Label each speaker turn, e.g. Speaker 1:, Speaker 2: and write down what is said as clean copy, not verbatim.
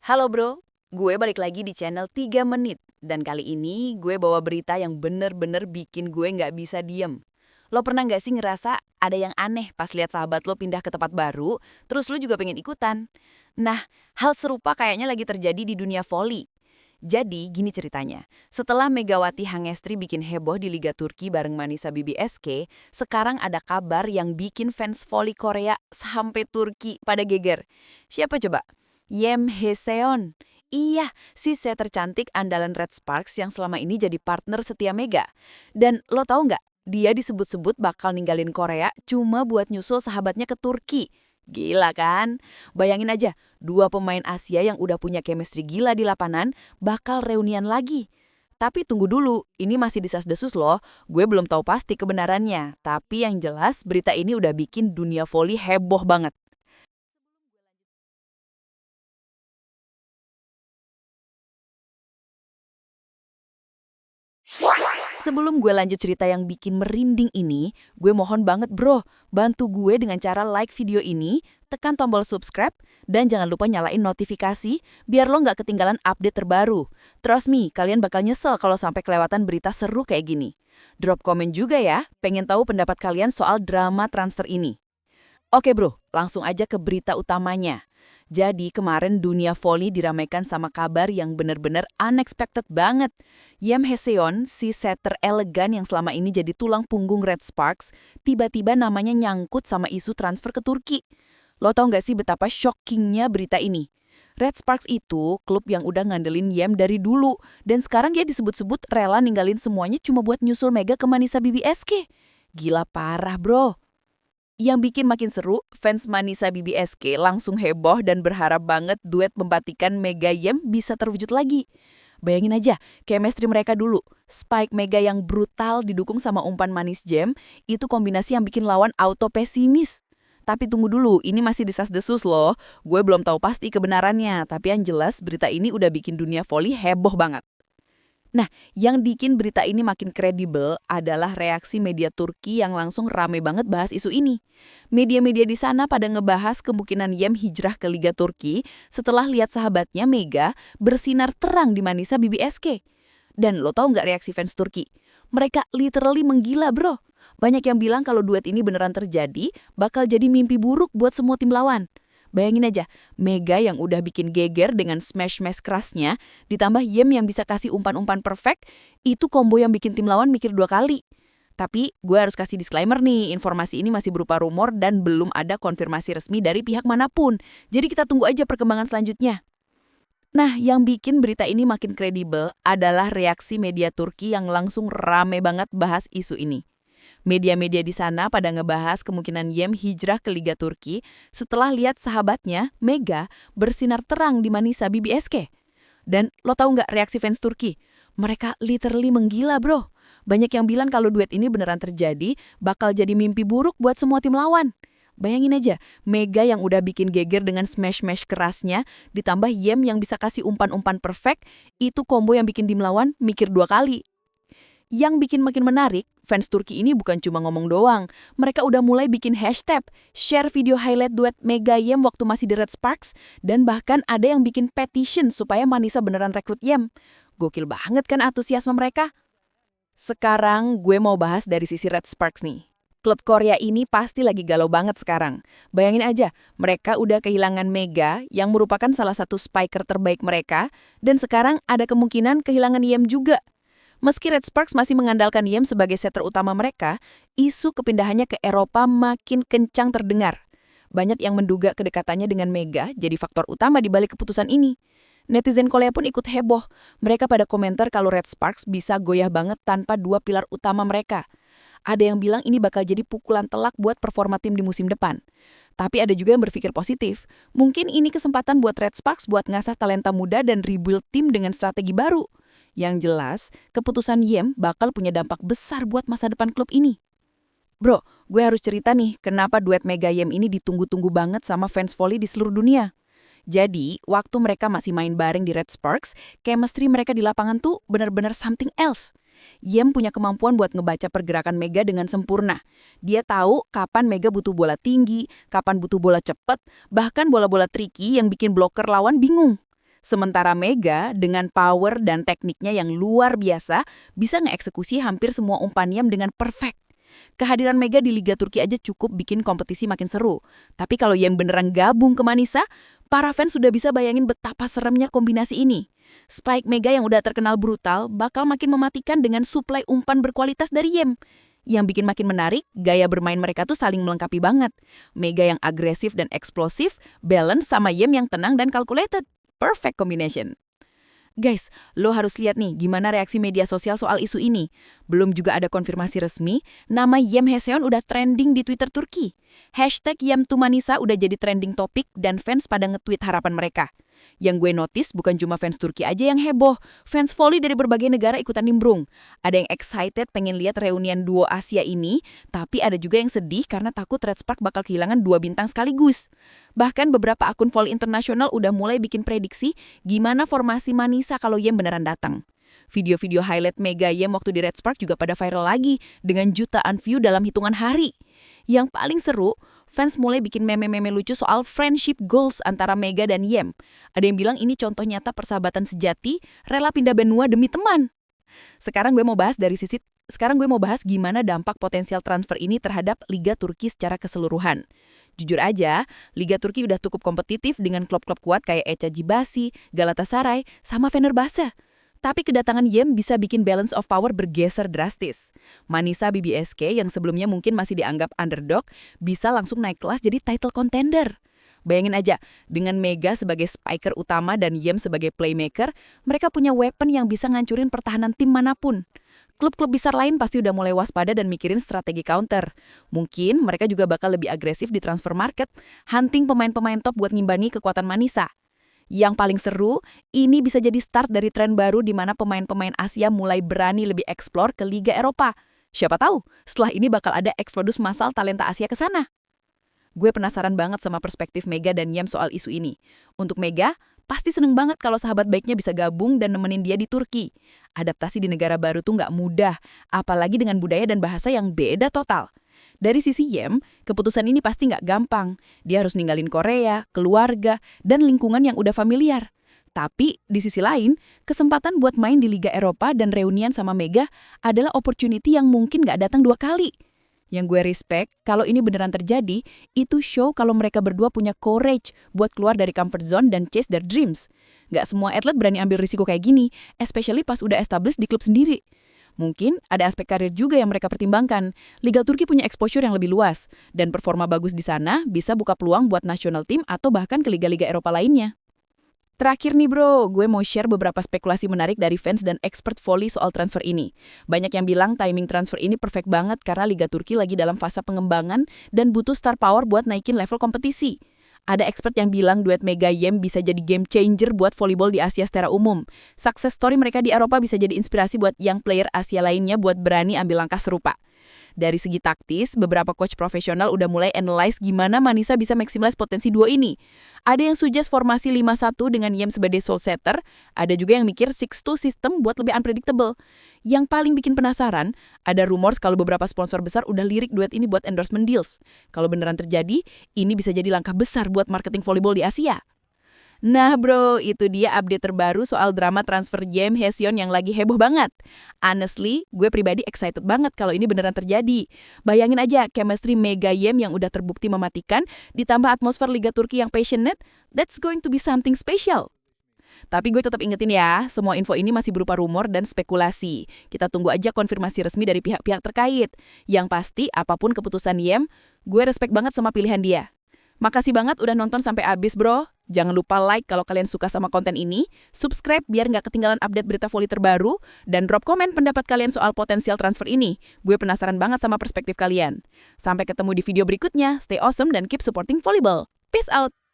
Speaker 1: Halo bro, gue balik lagi di channel 3 menit. Dan kali ini gue bawa berita yang bener-bener bikin gue nggak bisa diem. Lo pernah nggak sih ngerasa ada yang aneh pas lihat sahabat lo pindah ke tempat baru, terus lo juga pengen ikutan? Nah, hal serupa kayaknya lagi terjadi di dunia voli. Jadi, gini ceritanya. Setelah Megawati Hangestri bikin heboh di Liga Turki bareng Manisa BBSK, sekarang ada kabar yang bikin fans voli Korea sampai Turki pada geger. Siapa coba? Yem Heseon. Iya, si setter cantik andalan Red Sparks yang selama ini jadi partner setia Mega. Dan lo tahu nggak, dia disebut-sebut bakal ninggalin Korea cuma buat nyusul sahabatnya ke Turki. Gila kan? Bayangin aja, dua pemain Asia yang udah punya chemistry gila di lapangan bakal reunian lagi. Tapi tunggu dulu, ini masih desas-desus loh. Gue belum tahu pasti kebenarannya. Tapi yang jelas berita ini udah bikin dunia voli heboh banget. Sebelum gue lanjut cerita yang bikin merinding ini, gue mohon banget bro, bantu gue dengan cara like video ini, tekan tombol subscribe, dan jangan lupa nyalain notifikasi biar lo nggak ketinggalan update terbaru. Trust me, kalian bakal nyesel kalau sampai kelewatan berita seru kayak gini. Drop komen juga ya, pengen tahu pendapat kalian soal drama transfer ini. Oke bro, langsung aja ke berita utamanya. Jadi kemarin dunia voli diramaikan sama kabar yang bener-bener unexpected banget. Yem Heseon, si setter elegan yang selama ini jadi tulang punggung Red Sparks, tiba-tiba namanya nyangkut sama isu transfer ke Turki. Lo tau nggak sih betapa shockingnya berita ini? Red Sparks itu klub yang udah ngandelin Yem dari dulu, dan sekarang dia disebut-sebut rela ninggalin semuanya cuma buat nyusul Mega ke Manisa BBSK. Gila parah bro. Yang bikin makin seru, fans Manisa BBSK langsung heboh dan berharap banget duet membatikan Mega Yem bisa terwujud lagi. Bayangin aja, chemistry mereka dulu. Spike Mega yang brutal didukung sama umpan manis Jem, itu kombinasi yang bikin lawan auto pesimis. Tapi tunggu dulu, ini masih desas-desus loh. Gue belum tahu pasti kebenarannya, tapi yang jelas berita ini udah bikin dunia voli heboh banget. Nah, yang bikin berita ini makin kredibel adalah reaksi media Turki yang langsung rame banget bahas isu ini. Media-media di sana pada ngebahas kemungkinan Yem hijrah ke Liga Turki setelah lihat sahabatnya Mega bersinar terang di Manisa BBSK. Dan lo tau nggak reaksi fans Turki? Mereka literally menggila bro. Banyak yang bilang kalau duet ini beneran terjadi, bakal jadi mimpi buruk buat semua tim lawan. Bayangin aja, Mega yang udah bikin geger dengan smash-smash kerasnya, ditambah Yem yang bisa kasih umpan-umpan perfect, itu combo yang bikin tim lawan mikir dua kali. Tapi gue harus kasih disclaimer nih, informasi ini masih berupa rumor dan belum ada konfirmasi resmi dari pihak manapun. Jadi kita tunggu aja perkembangan selanjutnya. Nah, yang bikin berita ini makin kredibel adalah reaksi media Turki yang langsung rame banget bahas isu ini. Media-media di sana pada ngebahas kemungkinan Yem hijrah ke Liga Turki setelah lihat sahabatnya, Mega, bersinar terang di Manisa BBSK. Dan lo tahu nggak reaksi fans Turki? Mereka literally menggila bro. Banyak yang bilang kalau duet ini beneran terjadi, bakal jadi mimpi buruk buat semua tim lawan. Bayangin aja, Mega yang udah bikin geger dengan smash-smash kerasnya, ditambah Yem yang bisa kasih umpan-umpan perfect, itu combo yang bikin tim lawan mikir dua kali. Yang bikin makin menarik, fans Turki ini bukan cuma ngomong doang. Mereka udah mulai bikin hashtag, share video highlight duet Mega Yem waktu masih di Red Sparks, dan bahkan ada yang bikin petition supaya Manisa beneran rekrut Yem. Gokil banget kan antusiasme mereka? Sekarang gue mau bahas dari sisi Red Sparks nih. Klub Korea ini pasti lagi galau banget sekarang. Bayangin aja, mereka udah kehilangan Mega yang merupakan salah satu spiker terbaik mereka, dan sekarang ada kemungkinan kehilangan Yem juga. Meski Red Sparks masih mengandalkan Yem sebagai setter utama mereka, isu kepindahannya ke Eropa makin kencang terdengar. Banyak yang menduga kedekatannya dengan Mega jadi faktor utama di balik keputusan ini. Netizen Korea pun ikut heboh. Mereka pada komentar kalau Red Sparks bisa goyah banget tanpa dua pilar utama mereka. Ada yang bilang ini bakal jadi pukulan telak buat performa tim di musim depan. Tapi ada juga yang berpikir positif. Mungkin ini kesempatan buat Red Sparks buat ngasah talenta muda dan rebuild tim dengan strategi baru. Yang jelas, keputusan Yem bakal punya dampak besar buat masa depan klub ini. Bro, gue harus cerita nih kenapa duet Mega Yem ini ditunggu-tunggu banget sama fans volley di seluruh dunia. Jadi, waktu mereka masih main bareng di Red Sparks, chemistry mereka di lapangan tuh benar-benar something else. Yem punya kemampuan buat ngebaca pergerakan Mega dengan sempurna. Dia tahu kapan Mega butuh bola tinggi, kapan butuh bola cepat, bahkan bola-bola tricky yang bikin bloker lawan bingung. Sementara Mega, dengan power dan tekniknya yang luar biasa, bisa ngeeksekusi hampir semua umpan Yem dengan perfect. Kehadiran Mega di Liga Turki aja cukup bikin kompetisi makin seru. Tapi kalau Yem beneran gabung ke Manisa, para fans sudah bisa bayangin betapa seremnya kombinasi ini. Spike Mega yang udah terkenal brutal bakal makin mematikan dengan suplai umpan berkualitas dari Yem. Yang bikin makin menarik, gaya bermain mereka tuh saling melengkapi banget. Mega yang agresif dan eksplosif, balance sama Yem yang tenang dan calculated. Perfect combination. Guys, lo harus lihat nih gimana reaksi media sosial soal isu ini. Belum juga ada konfirmasi resmi, nama Yem Heseon udah trending di Twitter Turki. Hashtag #YemToManisa udah jadi trending topik dan fans pada nge-tweet harapan mereka. Yang gue notice bukan cuma fans Turki aja yang heboh, fans volley dari berbagai negara ikutan nimbrung. Ada yang excited pengen lihat reunian duo Asia ini, tapi ada juga yang sedih karena takut Red Spark bakal kehilangan 2 bintang sekaligus. Bahkan beberapa akun volley internasional udah mulai bikin prediksi gimana formasi Manisa kalau Yem beneran datang. Video-video highlight Mega Yem waktu di Red Spark juga pada viral lagi dengan jutaan view dalam hitungan hari. Yang paling seru, fans mulai bikin meme-meme lucu soal friendship goals antara Mega dan Yem. Ada yang bilang ini contoh nyata persahabatan sejati, rela pindah benua demi teman. Sekarang gue mau bahas gimana dampak potensial transfer ini terhadap Liga Turki secara keseluruhan. Jujur aja, Liga Turki udah cukup kompetitif dengan klub-klub kuat kayak Eczacıbaşı, Galatasaray, sama Fenerbahçe. Tapi kedatangan Yem bisa bikin balance of power bergeser drastis. Manisa BBSK yang sebelumnya mungkin masih dianggap underdog, bisa langsung naik kelas jadi title contender. Bayangin aja, dengan Mega sebagai spiker utama dan Yem sebagai playmaker, mereka punya weapon yang bisa ngancurin pertahanan tim manapun. Klub-klub besar lain pasti udah mulai waspada dan mikirin strategi counter. Mungkin mereka juga bakal lebih agresif di transfer market, hunting pemain-pemain top buat ngimbangi kekuatan Manisa. Yang paling seru, ini bisa jadi start dari tren baru di mana pemain-pemain Asia mulai berani lebih eksplor ke Liga Eropa. Siapa tahu, setelah ini bakal ada eksodus massal talenta Asia ke sana. Gue penasaran banget sama perspektif Mega dan Yem soal isu ini. Untuk Mega, pasti seneng banget kalau sahabat baiknya bisa gabung dan nemenin dia di Turki. Adaptasi di negara baru tuh nggak mudah, apalagi dengan budaya dan bahasa yang beda total. Dari sisi Yem, keputusan ini pasti nggak gampang. Dia harus ninggalin Korea, keluarga, dan lingkungan yang udah familiar. Tapi, di sisi lain, kesempatan buat main di Liga Eropa dan reunian sama Mega adalah opportunity yang mungkin nggak datang 2 kali. Yang gue respect, kalau ini beneran terjadi, itu show kalau mereka berdua punya courage buat keluar dari comfort zone dan chase their dreams. Nggak semua atlet berani ambil risiko kayak gini, especially pas udah established di klub sendiri. Mungkin ada aspek karir juga yang mereka pertimbangkan. Liga Turki punya exposure yang lebih luas, dan performa bagus di sana bisa buka peluang buat national team atau bahkan ke liga-liga Eropa lainnya. Terakhir nih bro, gue mau share beberapa spekulasi menarik dari fans dan expert volley soal transfer ini. Banyak yang bilang timing transfer ini perfect banget karena Liga Turki lagi dalam fase pengembangan dan butuh star power buat naikin level kompetisi. Ada expert yang bilang duet Mega Yem bisa jadi game changer buat volleyball di Asia secara umum. Success story mereka di Eropa bisa jadi inspirasi buat young player Asia lainnya buat berani ambil langkah serupa. Dari segi taktis, beberapa coach profesional udah mulai analyze gimana Manisa bisa maximize potensi duo ini. Ada yang suggest formasi 5-1 dengan Yem sebagai sole setter, ada juga yang mikir 6-2 system buat lebih unpredictable. Yang paling bikin penasaran, ada rumors kalau beberapa sponsor besar udah lirik duet ini buat endorsement deals. Kalau beneran terjadi, ini bisa jadi langkah besar buat marketing volleyball di Asia. Nah bro, itu dia update terbaru soal drama transfer Yem Heseon yang lagi heboh banget. Honestly, gue pribadi excited banget kalau ini beneran terjadi. Bayangin aja chemistry Mega Yem yang udah terbukti mematikan, ditambah atmosfer Liga Turki yang passionate, that's going to be something special. Tapi gue tetap ingetin ya, semua info ini masih berupa rumor dan spekulasi. Kita tunggu aja konfirmasi resmi dari pihak-pihak terkait. Yang pasti, apapun keputusan Yem, gue respect banget sama pilihan dia. Makasih banget udah nonton sampai habis bro. Jangan lupa like kalau kalian suka sama konten ini, subscribe biar nggak ketinggalan update berita volley terbaru, dan drop komen pendapat kalian soal potensial transfer ini. Gue penasaran banget sama perspektif kalian. Sampai ketemu di video berikutnya, stay awesome dan keep supporting volleyball. Peace out!